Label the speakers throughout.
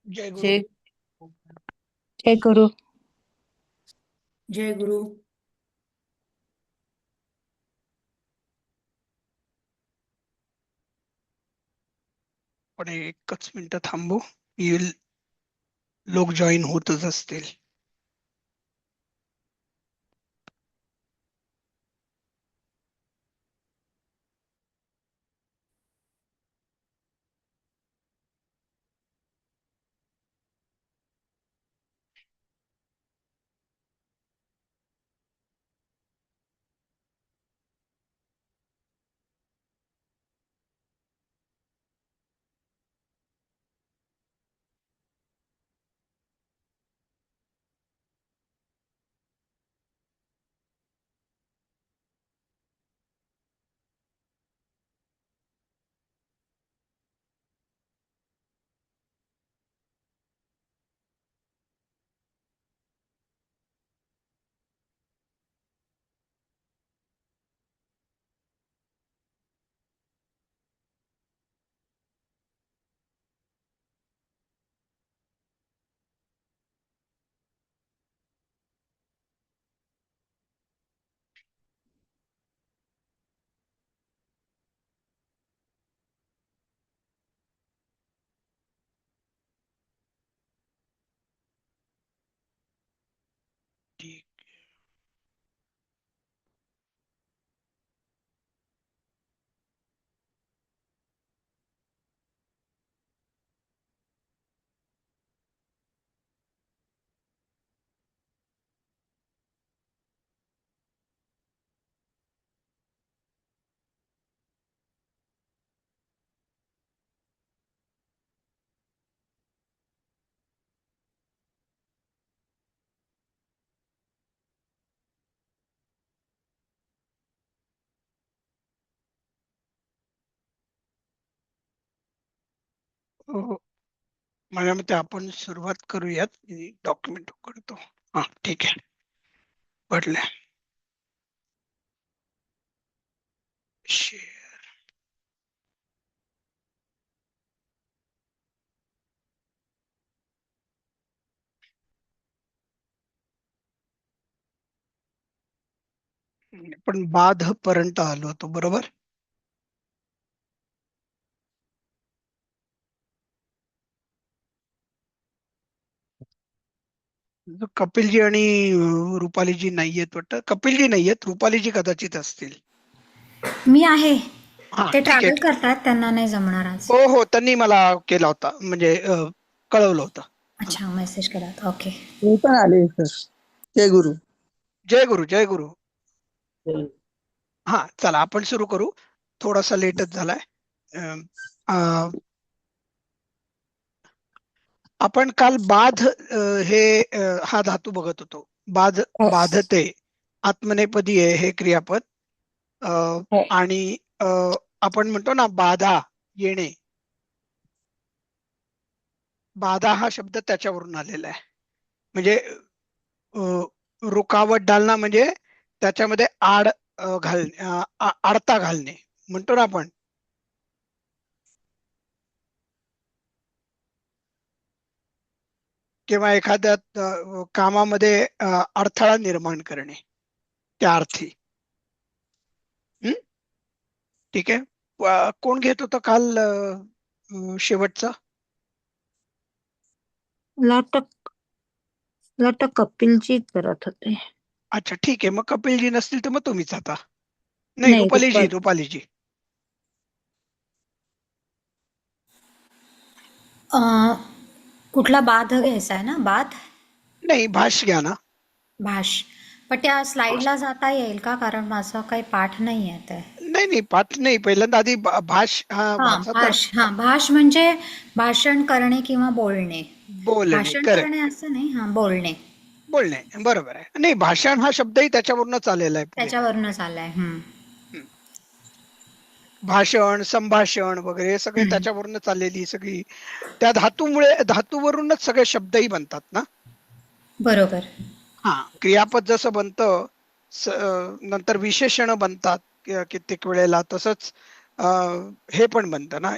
Speaker 1: जय गुरु.
Speaker 2: जय जय गुरु.
Speaker 3: जय गुरु.
Speaker 1: पण एकच मिनिट थांबू. येईल. लोक जॉईन होतच असतील. ठीक. हो. माझ्या मते आपण सुरुवात करूयात. डॉक्युमेंट उघडतो. हा, ठीक आहे. पडले. शेअर. पण बाध पर्यंत आलो होतो, बरोबर. कपिलजी आणि रुपालीजी नाहीयेत वाटतं. कपिलजी नाहीयेत, रुपालीजी कदाचित असतील.
Speaker 3: मी आहे.
Speaker 1: हा,
Speaker 3: ते
Speaker 1: ठीक आहे.
Speaker 3: ट्रॅव्हल करतात, त्यांना नाही जमणार आज.
Speaker 1: हो हो, त्यांनी मला केला होता, म्हणजे कळवलं होतं मला.
Speaker 3: अच्छा, मेसेज केला होता. ओके.
Speaker 2: मी पण आले सर. जय गुरु.
Speaker 1: जय गुरु, जय गुरु.
Speaker 2: जय.
Speaker 1: हा, चला आपण सुरू करू. थोडासा लेटच झालाय. अं, अं, आपण काल बाध हे हा धातू बघत होतो. बाध,
Speaker 2: हो
Speaker 1: बाधते, आत्मनेपदी आहे हे क्रियापद.
Speaker 2: हो.
Speaker 1: आणि आपण म्हणतो ना बाधा, येणे. बाधा हा शब्द त्याच्यावरून आलेला आहे. म्हणजे रुकावट डालना, म्हणजे त्याच्यामध्ये आड घालणे, अडता घालणे म्हणतो ना आपण. किंवा एखाद्या कामामध्ये अडथळा निर्माण करणे, त्या अर्थी. हं? ठीक आहे. कोण घेत होतं काल शेवटचा?
Speaker 2: लटक लटक कपिलजी करत होते.
Speaker 1: अच्छा, ठीक आहे. मग कपिलजी नसतील तर मग तुम्हीच आता. नाही,
Speaker 2: नाही
Speaker 1: रुपालीजी,
Speaker 2: रुपाल.
Speaker 1: रुपालीजी.
Speaker 3: अं, कुठला बाध घ्यायचा आहे ना? बाध.
Speaker 1: नाही, भाष घ्या ना.
Speaker 3: भाष. पण त्या स्लाइडला जाता येईल का? कारण माझा काही पाठ नाही आहे ते.
Speaker 1: नाही नाही, पाठ नाही. पहिल्यांदा आधी भाष हा
Speaker 3: हा,
Speaker 1: वाचा तर.
Speaker 3: भाष. हा, भाष म्हणजे भाषण करणे किंवा बोलणे.
Speaker 1: बोलणे,
Speaker 3: भाषण
Speaker 1: करेक्ट.
Speaker 3: करणे असं नाही, हा, बोलणे.
Speaker 1: बोलणे, बरोबर आहे. नाही, भाषण हा शब्दही त्याच्यावरूनच आलेला आहे पुढे.
Speaker 3: त्याच्यावरूनच आलाय.
Speaker 1: हं. भाषण, संभाषण वगैरे हे सगळे
Speaker 3: हम्म.
Speaker 1: त्याच्यावरूनच आलेली सगळी. त्या धातूमुळे, धातूवरूनच सगळे शब्दही बनतात ना.
Speaker 3: बरोबर.
Speaker 1: हा, क्रियापद जसं बनतं, नंतर विशेषण बनतात कित्येक वेळेला. तसंच हे पण बनतं ना.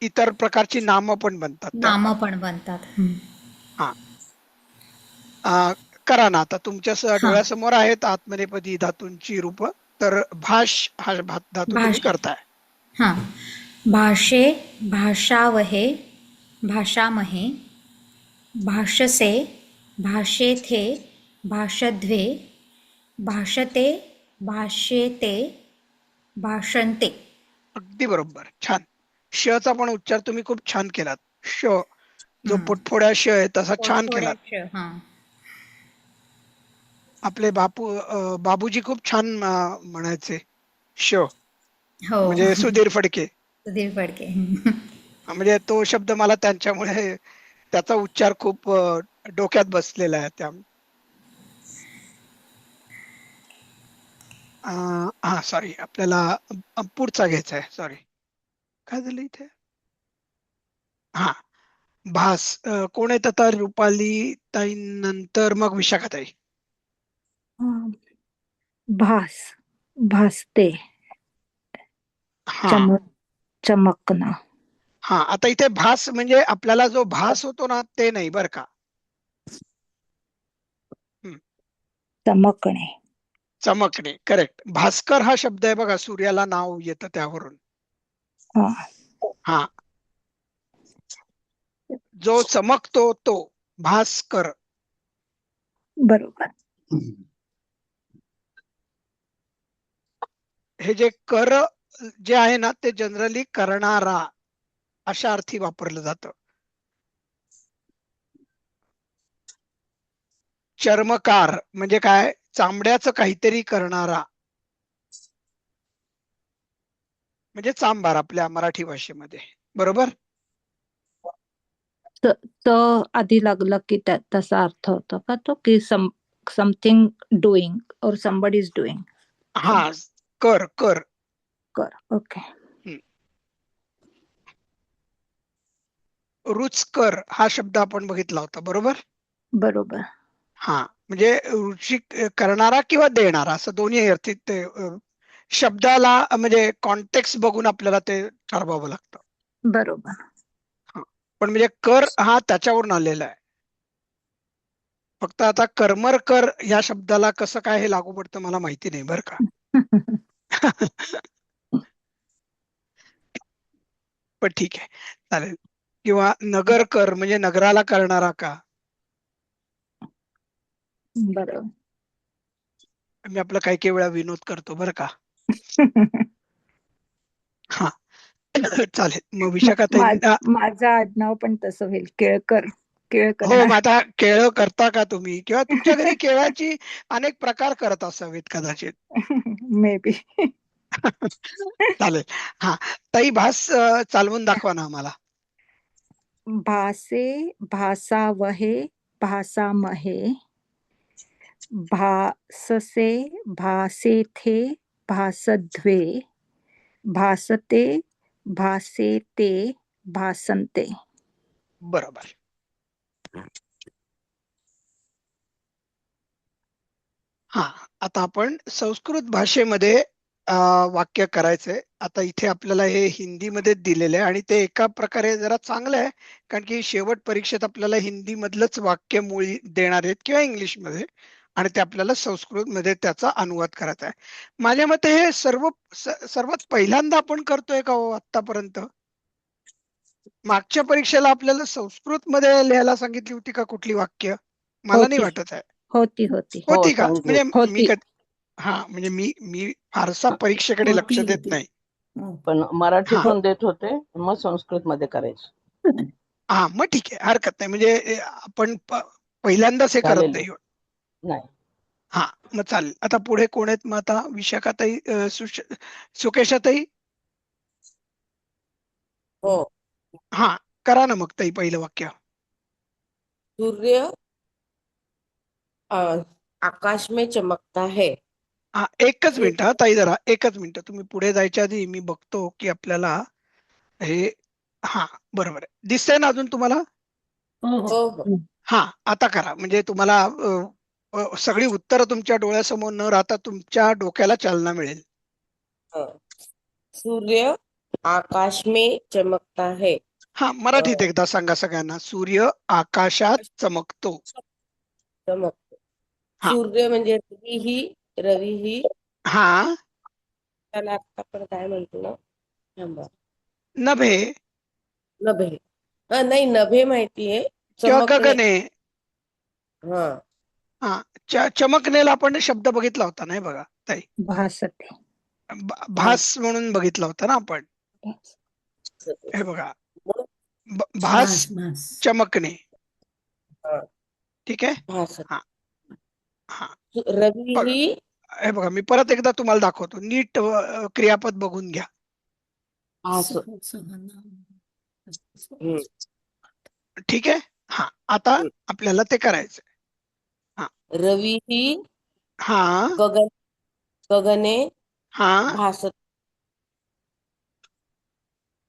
Speaker 1: इतर प्रकारची नामं पण बनतात त्याला.
Speaker 3: नामं पण बनतात.
Speaker 1: हा. करा ना आता तुमच्या
Speaker 3: हा.
Speaker 1: डोळ्यासमोर आहेत आत्मनेपदी धातूंची रूप. तर भाष हा धातू तुम्ही
Speaker 3: भाषा.
Speaker 1: करताय.
Speaker 3: हा. भाषे, भाषावहे, भाषामहे, भाषसे, भाषेथे, भाषध्वे, भाषते, भाषेते, भाषन्ते.
Speaker 1: अगदी बरोबर, छान. श चा पण उच्चार तुम्ही खूप छान केलात. श जो
Speaker 3: हम्म.
Speaker 1: पोटफोड्या श आहे तसा छान केलात.
Speaker 3: पोटफोड्याच. हा.
Speaker 1: आपले बाबूजी खूप छान म्हणायचे श,
Speaker 3: हो.
Speaker 1: म्हणजे सुधीर फडके.
Speaker 3: सुधीर फडके.
Speaker 1: म्हणजे तो शब्द मला त्यांच्यामुळे त्याचा उच्चार खूप डोक्यात बसलेला आहे. त्या हा सॉरी, आपल्याला पुढचा घ्यायचा आहे. सॉरी, काय झालं इथे. हा, भास. कोण येत आता? रुपाली ताई नंतर मग विशाखाताई.
Speaker 2: भास, भासते,
Speaker 1: हा
Speaker 2: चमक, चमकणं.
Speaker 1: हा, आता इथे भास म्हणजे आपल्याला जो भास होतो ना ते नाही बरं का.
Speaker 2: चमकणे.
Speaker 1: चमकणे, करेक्ट. भास्कर हा शब्द आहे बघा, सूर्याला नाव येतं त्यावरून.
Speaker 2: हा.
Speaker 1: हा, जो चमकतो तो भास्कर.
Speaker 2: बरोबर.
Speaker 1: हे जे कर जे आहे ना ते जनरली करणारा अशा अर्थी वापरलं जातं. चर्मकार म्हणजे काय? चामड्याचं काहीतरी करणारा, म्हणजे चांभार आपल्या मराठी भाषेमध्ये. बरोबर.
Speaker 2: त त आधी लागला की तसा अर्थ होतो का तो, की समथिंग डुईंग और समबडी इज डुईंग.
Speaker 1: हा, कर कर.
Speaker 2: कर. ओके.
Speaker 1: रुचकर हा शब्द आपण बघितला होता. बरोबर.
Speaker 2: बरोबर.
Speaker 1: हा, म्हणजे रुची करणारा किंवा देणारा असं दोन्ही अर्थी ते शब्दाला म्हणजे कॉन्टेक्स्ट बघून आपल्याला ते ठरवावं लागतं.
Speaker 2: बरोबर.
Speaker 1: हा, पण म्हणजे कर हा त्याच्यावरून आलेला आहे. फक्त आता कर्मर कर ह्या शब्दाला कसं काय हे लागू पडतं मला माहिती नाही बरं का. पण ठीक आहे, चालेल. किंवा नगरकर म्हणजे नगराला करणारा का.
Speaker 2: बरोबर.
Speaker 1: मी आपला काही काही वेळा विनोद करतो बरं का. हा. चालेल, मग विशाखाताई.
Speaker 2: माझं आडनाव पण तसं होईल, केळकर. केळ
Speaker 1: हो, मग
Speaker 2: करणार.
Speaker 1: आता केळं करता का तुम्ही, किंवा तुमच्या घरी केळाची अनेक प्रकार करत असावेत कदाचित.
Speaker 2: May be.
Speaker 1: चालेल. हा, ताई भास चालवून दाखवा ना आम्हाला.
Speaker 2: भासे, भासावहे, भासामहे, भाससे, भासेथे, भासध्वे, भासते, भासेते, भासन्ते.
Speaker 1: बरोबर. हा, आता आपण संस्कृत भाषेमध्ये वाक्य करायचंय. आता इथे आपल्याला हे हिंदीमध्ये दिलेलं आहे आणि ते एका प्रकारे जरा चांगलं आहे, कारण की शेवट परीक्षेत आपल्याला हिंदी मधलंच वाक्य मुळी देणार आहेत किंवा इंग्लिशमध्ये, आणि ते आपल्याला संस्कृतमध्ये त्याचा अनुवाद करायचा आहे. माझ्या मते हे सर्वात पहिल्यांदा आपण करतोय का हो आतापर्यंत. मागच्या परीक्षेला आपल्याला संस्कृत मध्ये लिहायला सांगितली होती का कुठली वाक्य. मला नाही
Speaker 2: होती,
Speaker 1: वाटत आहे.
Speaker 2: होती, होती,
Speaker 1: होती का,
Speaker 4: संस्कृत
Speaker 1: म्हणजे मी
Speaker 2: होती.
Speaker 1: हा, म्हणजे मी फारसा परीक्षेकडे लक्ष देत नाही.
Speaker 4: पण
Speaker 1: हा
Speaker 4: मराठीतून देत होते, मग संस्कृत मध्ये करायचं.
Speaker 1: हा, मग ठीक आहे, हरकत नाही. म्हणजे आपण पहिल्यांदाच हे करत
Speaker 4: झालेलं
Speaker 1: नाही.
Speaker 4: नाही.
Speaker 1: हा, मग चालेल. आता पुढे कोण आहेत मग आता? विशाखाताई, सुकेशाताई.
Speaker 5: हो.
Speaker 1: हा, करा ना मग ताई पहिलं वाक्य.
Speaker 5: सूर्य आकाश में चमकता है.
Speaker 1: हा, एकच मिनिट हा ताई, जरा एकच मिनिट. तुम्ही पुढे जायच्या आधी मी बघतो की आपल्याला हे, हा बरोबर आहे, दिसतंय ना अजून तुम्हाला.
Speaker 5: हो हो.
Speaker 1: हा, आता करा. म्हणजे तुम्हाला सगळी उत्तरं तुमच्या डोळ्यासमोर न राहता तुमच्या डोक्याला चालना मिळेल.
Speaker 5: सूर्य आकाश में चमकता है.
Speaker 1: हा, मराठीत एकदा सांगा सगळ्यांना. सूर्य आकाशात चमकतो.
Speaker 5: चमकतो.
Speaker 1: हा
Speaker 5: सूर्य म्हणजे रवी ही
Speaker 1: हा
Speaker 5: त्याला आता आपण काय म्हणतो ना, थांबा.
Speaker 1: नभे
Speaker 5: नभे. हा, नाही, नभे माहितीये.
Speaker 1: किंवा
Speaker 5: चमकणे.
Speaker 1: गगने.
Speaker 5: हा.
Speaker 1: हा, चमकनेला आपण शब्द बघितला होता नाही बघा ताई.
Speaker 2: भासते.
Speaker 1: भास म्हणून बघितला होता ना आपण. हे बघा, भास चमकणे.
Speaker 5: हा,
Speaker 1: ठीक आहे.
Speaker 5: भास.
Speaker 1: हा हा
Speaker 5: रवी
Speaker 1: बघा,
Speaker 5: ही
Speaker 1: हे बघा, मी परत एकदा तुम्हाला दाखवतो. नीट क्रियापद बघून घ्या.
Speaker 5: भास.
Speaker 1: ठीक आहे. हा, आता आपल्याला ते करायचंय.
Speaker 5: रवी ही
Speaker 1: हा
Speaker 5: गगने
Speaker 1: हा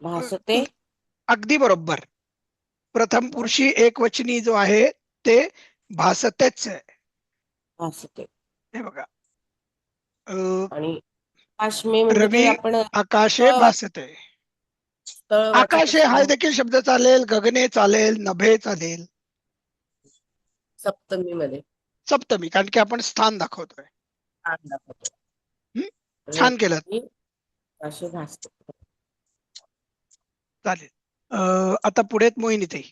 Speaker 5: भासते.
Speaker 1: अगदी बरोबर. प्रथम पुरुषी एकवचनी जो आहे ते भासतेच आहे.
Speaker 5: भासते.
Speaker 1: हे बघा,
Speaker 5: आणि आकाश में म्हणजे
Speaker 1: रवी
Speaker 5: ते आपण
Speaker 1: आकाशे भासते. आकाशे हा देखील शब्द चालेल, गगने चालेल, नभे चालेल.
Speaker 5: सप्तमी मध्ये
Speaker 1: सप्तमी, कारण की आपण स्थान दाखवतोय. छान केलं.
Speaker 5: असे भासते.
Speaker 1: चालेल. आता पुढेत मोहिनी ताई.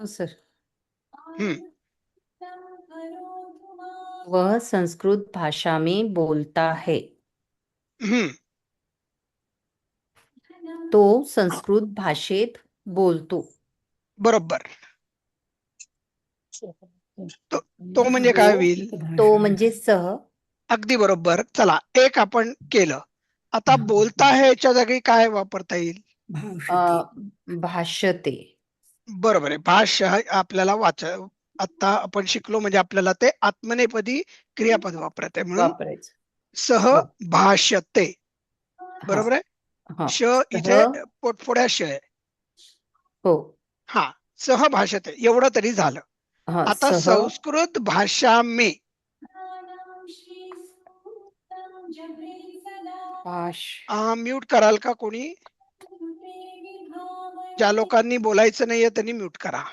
Speaker 6: सर.
Speaker 1: हम्म.
Speaker 6: वह संस्कृत भाषा में बोलता है. तो संस्कृत भाषेत बोलतो.
Speaker 1: बरोबर. तो म्हणजे काय होईल?
Speaker 6: तो म्हणजे सह.
Speaker 1: अगदी बरोबर. चला, एक आपण केलं. आता बोलता है याच्या जागी काय वापरता येईल?
Speaker 6: भाषते.
Speaker 1: बरोबर आहे. भाष्य आपल्याला आता आपण शिकलो, म्हणजे आपल्याला ते आत्मनेपदी क्रियापद वापरत आहे म्हणून
Speaker 6: वापरायचं.
Speaker 1: सह भाष्यते. बरोबर आहे.
Speaker 6: हा.
Speaker 1: श इथे पोटफोड्या श आहे.
Speaker 6: हो.
Speaker 1: हा, सह भाषते एवढं तरी झालं.
Speaker 6: हा,
Speaker 1: आता संस्कृत भाषा में म्यूट कराल का कोणी? ज्या लोकांनी बोलायचं नाहीये त्यांनी म्यूट करा.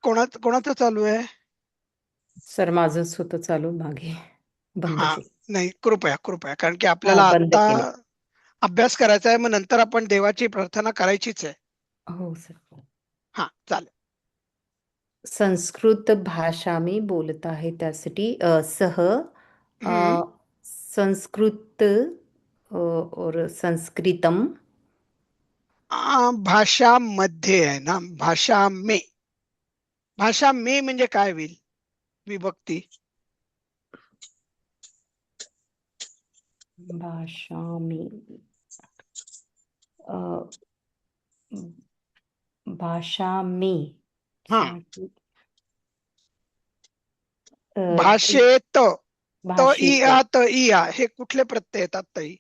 Speaker 1: कोणाचं चालू आहे?
Speaker 6: सर माझंच होतं चालू, मागे बंद
Speaker 1: हा,
Speaker 6: केलं.
Speaker 1: नाही, कृपया कृपया, कारण की आपल्याला
Speaker 6: बंद
Speaker 1: आता
Speaker 6: केलं.
Speaker 1: अभ्यास करायचा आहे. मग नंतर आपण देवाची प्रार्थना करायचीच आहे.
Speaker 6: हो सर.
Speaker 1: हा, चालेल.
Speaker 6: संस्कृत भाषा में बोलता है त्यासाठी सह संस्कृत और संस्कृतम.
Speaker 1: भाषा मध्ये आहे ना, भाषा में. भाषा में म्हणजे काय होईल? विभक्ती.
Speaker 6: भाषा में भाषा में
Speaker 1: भाषेत त इया हे कुठले प्रत्यय येतात ताई?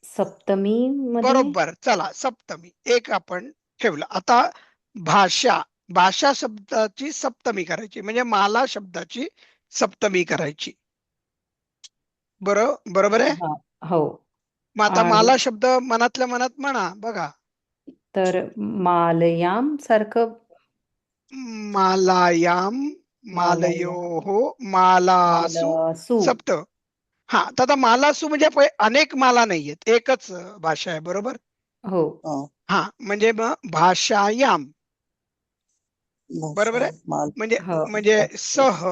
Speaker 6: सप्तमी मध्ये.
Speaker 1: बरोबर. चला, सप्तमी एक आपण ठेवलं. आता भाषा शब्दाची सप्तमी करायची, म्हणजे माला शब्दाची सप्तमी करायची. बरोबर आहे.
Speaker 6: हो.
Speaker 1: मग आता माला शब्द मनातल्या मनात म्हणा बघा.
Speaker 6: तर मालयाम सारखं.
Speaker 1: मालायाम, मालयोः, मालासु, सप्त. हा, आता मालासु म्हणजे अनेक माला नाहीयेत, एकच भाषा आहे. बरोबर.
Speaker 6: हो.
Speaker 1: हा, म्हणजे मग भाषायाम. बरोबर आहे. म्हणजे सह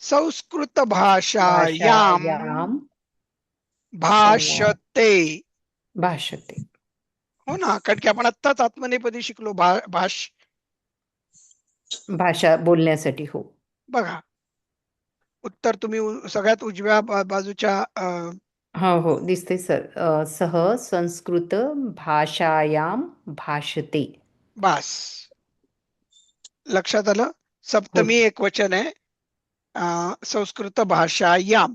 Speaker 1: संस्कृत भाषायाम भाषते. हो ना, कारण की आपण आत्ताच आत्मनेपदी शिकलो
Speaker 6: भाषा बोलण्यासाठी. हो.
Speaker 1: बघा, उत्तर तुम्ही सगळ्यात उजव्या बाजूच्या
Speaker 6: हो दिसते सर. सह संस्कृत भाषायाम भाषते.
Speaker 1: बास, लक्षात आलं. सप्तमी एक वचन आहे. संस्कृत भाषायाम,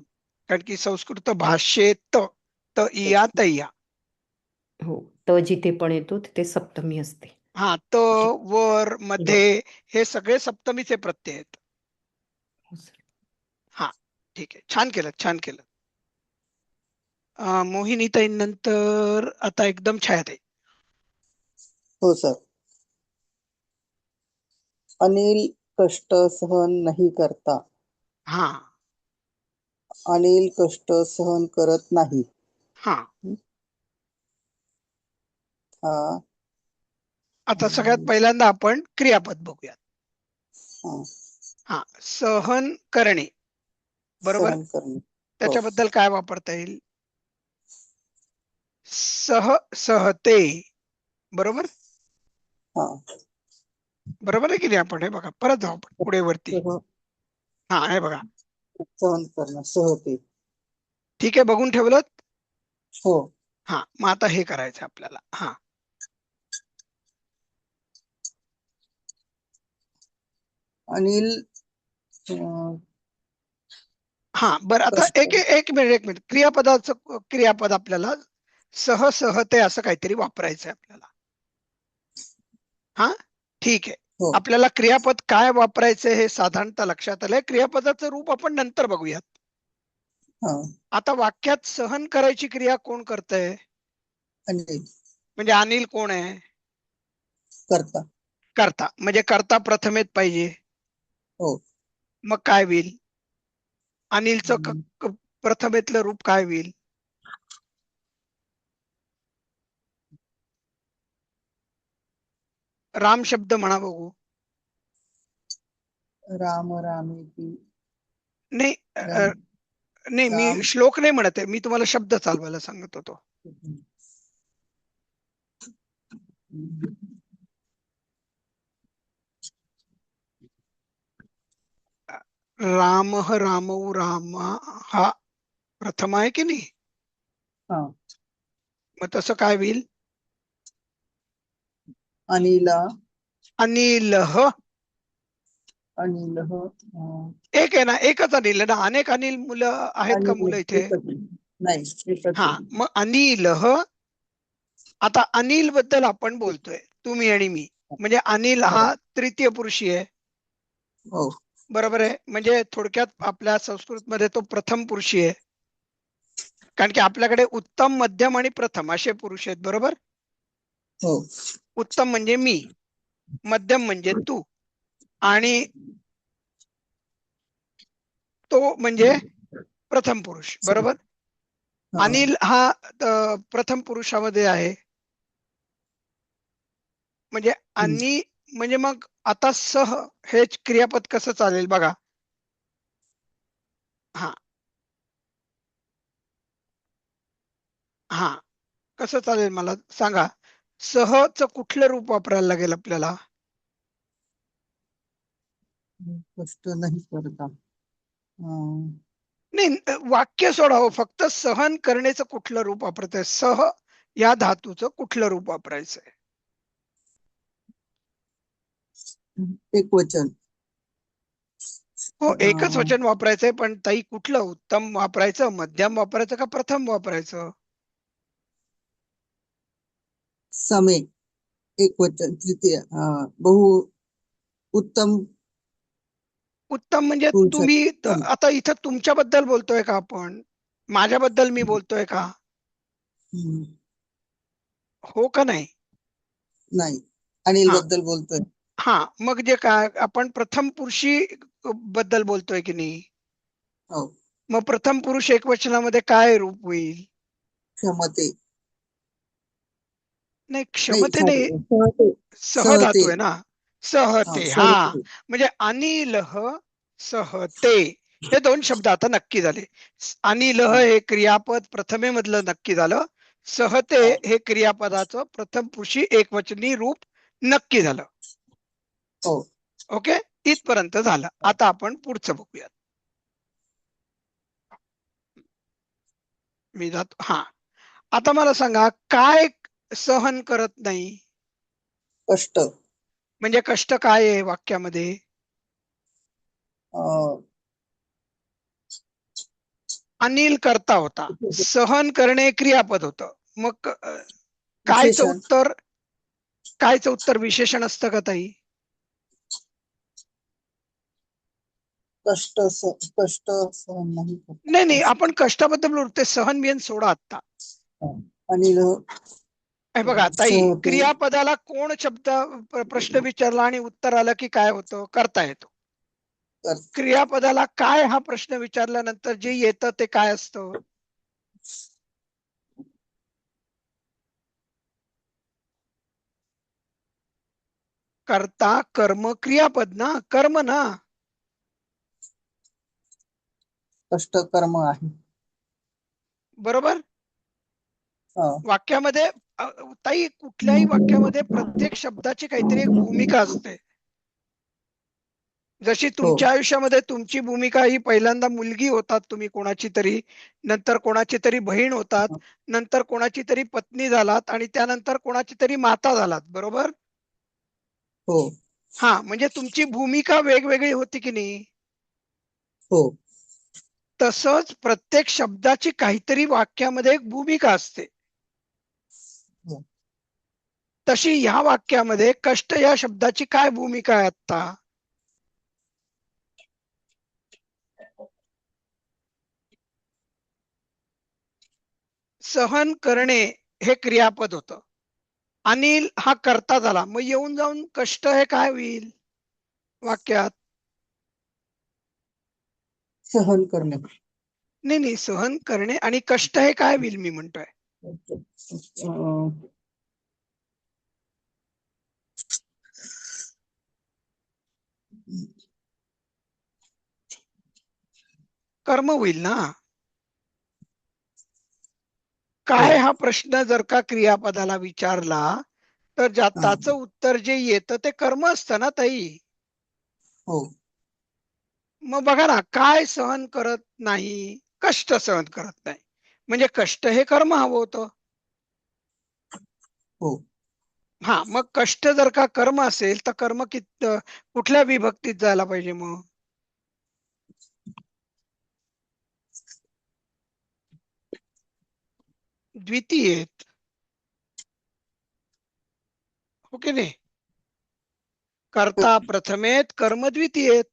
Speaker 1: कारण की संस्कृत भाषेत त इया तय्या.
Speaker 6: हो, त जिथे पण येतो तिथे सप्तमी असते.
Speaker 1: हा, त, वर, मध्ये हे सगळे सप्तमीचे प्रत्यय आहेत.
Speaker 6: हो सर.
Speaker 1: हा, ठीक आहे. छान केलं, छान केलं. मोहिनीताई नंतर आता एकदम छायाताई.
Speaker 7: हो सर. अनिल कष्ट सहन नाही करता.
Speaker 1: हा
Speaker 7: अनिल कष्ट सहन करत नाही.
Speaker 1: हा
Speaker 7: हा
Speaker 1: आता सगळ्यात पहिल्यांदा आपण क्रियापद बघूया.
Speaker 7: हा,
Speaker 1: हा, सहन करणे, बरोबर.
Speaker 7: सहन करणे. हो.
Speaker 1: त्याच्याबद्दल काय वापरता येईल? सहते, बरोबर.
Speaker 7: हा,
Speaker 1: बरोबर आहे की नाही? आपण हे बघा, परत जाऊ आपण पुढे वरती.
Speaker 7: सह-
Speaker 1: हा, हे बघा,
Speaker 7: सहन करणं, सहते.
Speaker 1: ठीक आहे, बघून ठेवलं.
Speaker 7: हो.
Speaker 1: हा, मग आता हे करायचं आपल्याला. हा,
Speaker 7: अनिल अं,
Speaker 1: हा, बरं. आता
Speaker 7: कष्ट.
Speaker 1: एक मिनिट. क्रियापदाचं क्रियापद आपल्याला सहते असं काहीतरी वापरायचं आहे आपल्याला. हा, ठीक आहे.
Speaker 7: हो.
Speaker 1: आपल्याला क्रियापद काय वापरायचं हे साधारणतः लक्षात आलंय. क्रियापदाचं रूप आपण नंतर बघूयात.
Speaker 7: हा,
Speaker 1: आता वाक्यात सहन करायची क्रिया कोण करतंय?
Speaker 7: अनिल
Speaker 1: म्हणजे अनिल कोण आहे?
Speaker 7: करता.
Speaker 1: कर्ता. म्हणजे कर्ता प्रथमेत पाहिजे.
Speaker 7: हो.
Speaker 1: मग काय होईल? अनिलचं
Speaker 7: हम्म.
Speaker 1: प्रथमेतलं रूप काय होईल? राम शब्द म्हणा बघू.
Speaker 7: राम रामेती.
Speaker 1: नाही,
Speaker 7: राम
Speaker 1: नाही, मी
Speaker 7: राम.
Speaker 1: श्लोक नाही म्हणत आहे, मी तुम्हाला शब्द चालवायला सांगत होतो. राम रामौ राम हा प्रथम आहे की नाही?
Speaker 7: हा,
Speaker 1: मग तसं काय होईल?
Speaker 7: अनिला.
Speaker 1: अनिलह.
Speaker 7: अनिल
Speaker 1: एक आहे ना, एकच अनिल आहे ना. अनेक अनिल मुलं आहेत का मुलं इथे?
Speaker 7: नाही, एकच
Speaker 1: हा,
Speaker 7: आहे.
Speaker 1: मग अनिलह. आता अनिल बद्दल आपण बोलतोय, तुम्ही आणि मी. म्हणजे अनिल हा तृतीय पुरुषी आहे,
Speaker 7: हो.
Speaker 1: बरोबर आहे. म्हणजे थोडक्यात आपल्या संस्कृत मध्ये तो प्रथम पुरुषी आहे. कारण की आपल्याकडे उत्तम, मध्यम आणि प्रथम असे पुरुष आहेत, बरोबर.
Speaker 7: हो.
Speaker 1: उत्तम म्हणजे मी, मध्यम म्हणजे तू, आणि तो म्हणजे प्रथम पुरुष, बरोबर.
Speaker 7: हा.
Speaker 1: अनिल हा प्रथम पुरुषामध्ये आहे. म्हणजे आणि म्हणजे मग आता सह हे क्रियापद कसं चालेल बघा. हा हा कसं चालेल मला सांगा. सहच कुठलं रूप वापरायला लागेल आपल्याला?
Speaker 7: कष्ट नाही करता. अं,
Speaker 1: नाही, वाक्य सोडावं. फक्त सहन करण्याचं कुठलं रूप वापरतंय? सह या धातूचं कुठलं रूप वापरायचंय?
Speaker 7: एक वचन.
Speaker 1: हो, एकच
Speaker 7: अं,
Speaker 1: वचन वापरायचंय, पण ताई कुठलं? उत्तम वापरायचं, मध्यम वापरायचं का प्रथम वापरायचं?
Speaker 7: समे. एक वचन तृतीय. बहु उत्तम
Speaker 1: उत्तम म्हणजे
Speaker 7: पुरुष.
Speaker 1: तुम्ही आता इथं तुमच्याबद्दल बोलतोय का आपण? माझ्याबद्दल मी बोलतोय का? हो का नाही?
Speaker 7: नाही, अनिल
Speaker 1: हा
Speaker 7: बद्दल बोलतोय.
Speaker 1: हा, मग जे काय आपण प्रथम पुरुषी बद्दल बोलतोय की नाही?
Speaker 7: हो.
Speaker 1: मग प्रथम पुरुष एकवचनामध्ये काय रूप होईल?
Speaker 7: क्षमते.
Speaker 1: नाही,
Speaker 7: नाही,
Speaker 1: क्षमते नाही,
Speaker 7: सहते.
Speaker 1: सह
Speaker 7: सहते.
Speaker 1: धातू आहे ना. सहते. हा,
Speaker 7: सहते.
Speaker 1: म्हणजे अनिलह सहते हे दोन शब्द आता नक्की झाले. अनिलह हे क्रियापद प्रथमे मधलं नक्की झालं. सहते हे क्रियापदाचं प्रथम पुरुषी एकवचनी रूप नक्की झालं.
Speaker 7: हो.
Speaker 1: ओके, इथपर्यंत झालं. आता आपण पुढचं बघूयात. मी जातो. हा, आता मला सांगा, काय सहन करत नाही?
Speaker 7: कष्ट.
Speaker 1: म्हणजे कष्ट काय आहे वाक्यामध्ये?
Speaker 7: अं,
Speaker 1: अनिल करता होता, सहन करणे क्रियापद होतं. मग कायचं
Speaker 7: विशेषण.
Speaker 1: उत्तर? कायचं उत्तर विशेषण असतं का ताई?
Speaker 7: कष्ट सहन नाही करत.
Speaker 1: नाही नाही, आपण कष्टाबद्दल बोलतोय, सहन बिहन सोडा आता.
Speaker 7: अनिल
Speaker 1: हे बघा ताई,
Speaker 7: सहते
Speaker 1: क्रियापदाला कोण शब्द प्रश्न विचारला आणि उत्तर आलं की काय होतं? करता येतो.
Speaker 7: कर-
Speaker 1: क्रियापदाला काय हा प्रश्न विचारल्यानंतर जे येतं ते काय असतं? कर्ता कर्म क्रियापद ना, कर्म ना.
Speaker 7: कष्ट कर्म आहे.
Speaker 1: बरोबर.
Speaker 7: हा.
Speaker 1: वाक्यामध्ये ताई, कुठल्याही वाक्यामध्ये प्रत्येक शब्दाची काहीतरी एक भूमिका असते. जशी
Speaker 7: हो
Speaker 1: तुमच्या आयुष्यामध्ये तुमची भूमिका ही पहिल्यांदा मुलगी होतात तुम्ही कोणाची तरी, नंतर कोणाची तरी बहीण होतात, नंतर कोणाची तरी पत्नी झालात आणि त्यानंतर कोणाची तरी माता झालात. बरोबर.
Speaker 7: हो
Speaker 1: हा, म्हणजे तुमची भूमिका वेगवेगळी होती की नाही?
Speaker 7: हो
Speaker 1: तसंच प्रत्येक शब्दाची काहीतरी वाक्यामध्ये एक भूमिका असते.
Speaker 7: हो.
Speaker 1: तशी ह्या वाक्यामध्ये कष्ट या शब्दाची काय भूमिका आहे आता? सहन करणे हे क्रियापद होतं. अनिल हा कर्ता झाला, मग येऊन जाऊन कष्ट हे काय होईल वाक्यात?
Speaker 7: सहन करणे.
Speaker 1: नाही नाही, सहन करणे आणि कष्ट हे काय होईल मी म्हणतोय?
Speaker 7: अं,
Speaker 1: कर्म होईल ना. काय हा प्रश्न जर का क्रियापदाला विचारला तर त्याचं उत्तर जे येतं ते कर्म असतं ना ताई.
Speaker 7: हो
Speaker 1: मग बघा ना, काय सहन करत नाही? कष्ट सहन करत नाही. म्हणजे कष्ट हे कर्म हवं होतं.
Speaker 7: हो
Speaker 1: हा, मग कष्ट जर का कर्म असेल तर कर्म कुठल्या विभक्तीत जायला पाहिजे मग? द्वितीयेत. हो की नाही? कर्ता प्रथमेत, कर्म द्वितीयेत.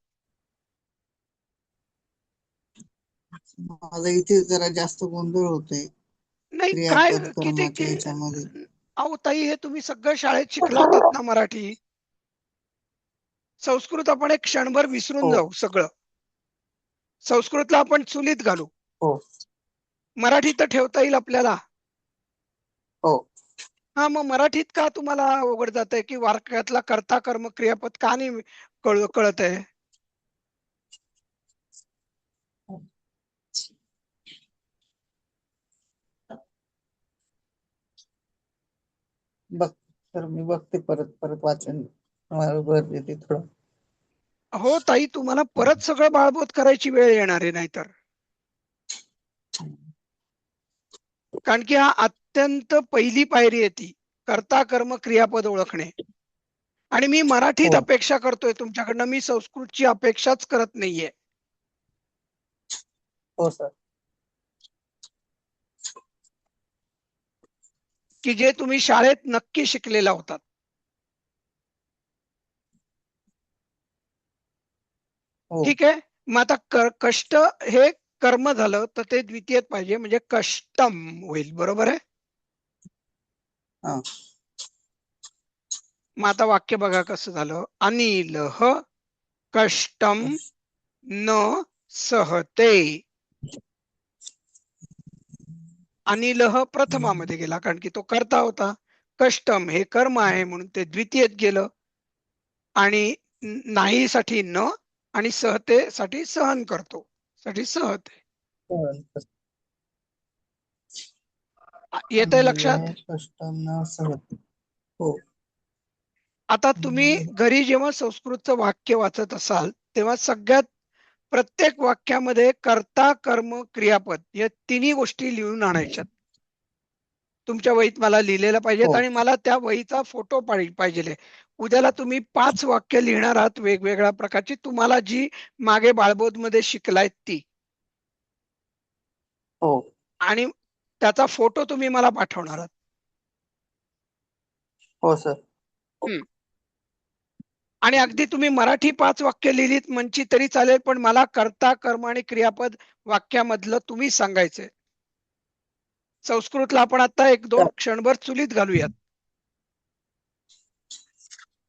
Speaker 7: मला इथे जरा जास्त गोंधळ होतोय
Speaker 1: नाही काय
Speaker 7: क्रियापद
Speaker 1: किती
Speaker 7: कर्माच्या याच्यामध्ये.
Speaker 1: अहो ताई, हे तुम्ही सगळं शाळेत शिकला होतात ना मराठी. संस्कृत आपण एक क्षणभर विसरून
Speaker 7: हो
Speaker 1: जाऊ सगळं. संस्कृतला आपण चुलीत घालू.
Speaker 7: हो
Speaker 1: मराठी तर ठेवता येईल आपल्याला.
Speaker 7: हो
Speaker 1: हा, मग मराठीत का तुम्हाला अवघड जात आहे की वाक्यातला कर्ता कर्म क्रियापद का नाही कळत आहे?
Speaker 7: बघ तर मी बघते परत परत वाचन मला भर देते थोडं.
Speaker 1: हो ताई, तुम्हाला परत सगळं बाळबोध करायची वेळ येणार आहे नाहीतर. कारण की हा अत्यंत पहिली पायरी आहे ती, कर्ता कर्म क्रियापद ओळखणे. आणि मी मराठीत
Speaker 7: हो
Speaker 1: अपेक्षा करतोय तुमच्याकडनं, मी संस्कृतची अपेक्षाच करत नाहीये.
Speaker 7: हो सर.
Speaker 1: की जे तुम्ही शाळेत नक्की शिकलेला होतात.
Speaker 7: हो
Speaker 1: ठीक आहे. मग आता कष्ट हे कर्म झालं तर ते द्वितीयत पाहिजे, म्हणजे कष्टम होईल. बरोबर आहे.
Speaker 7: हा
Speaker 1: मग आता वाक्य बघा कसं झालं. अनिलः कष्टम न सहते. अनिलः प्रथमामध्ये गेला कारण की तो कर्ता होता. कष्टम हे कर्म आहे म्हणून ते द्वितीयत गेलं. आणि नाही साठी न, आणि सहते साठी सहन करतो साठी सहते.
Speaker 7: सहन कर.
Speaker 1: येतंय लक्षात?
Speaker 7: अनिल कष्ट न सहते. हो
Speaker 1: आता तुम्ही घरी जेव्हा संस्कृतचं वाक्य वाचत असाल तेव्हा सगळ्यात प्रत्येक वाक्यामध्ये कर्ता कर्म क्रियापद या तिन्ही गोष्टी लिहून आणायच्यात. तुमच्या वहीत मला लिहिलेलं पाहिजेत
Speaker 7: हो
Speaker 1: आणि मला त्या वहीचा फोटो पाहिजे. उद्याला तुम्ही 5 वाक्य लिहिणार आहात वेगवेगळ्या प्रकारची, तुम्हाला जी मागे बाळबोध मध्ये शिकलायत ती,
Speaker 7: हो
Speaker 1: आणि त्याचा फोटो तुम्ही मला पाठवणार आहात.
Speaker 7: हो सर.
Speaker 1: आणि अगदी तुम्ही मराठी 5 वाक्य लिहिलीत म्हणची तरी चालेल, पण मला कर्ता, कर्म आणि क्रियापद वाक्यामधलं तुम्ही सांगायचंय. संस्कृतला आपण आता 1-2 क्षणभर चुलीत घालूयात.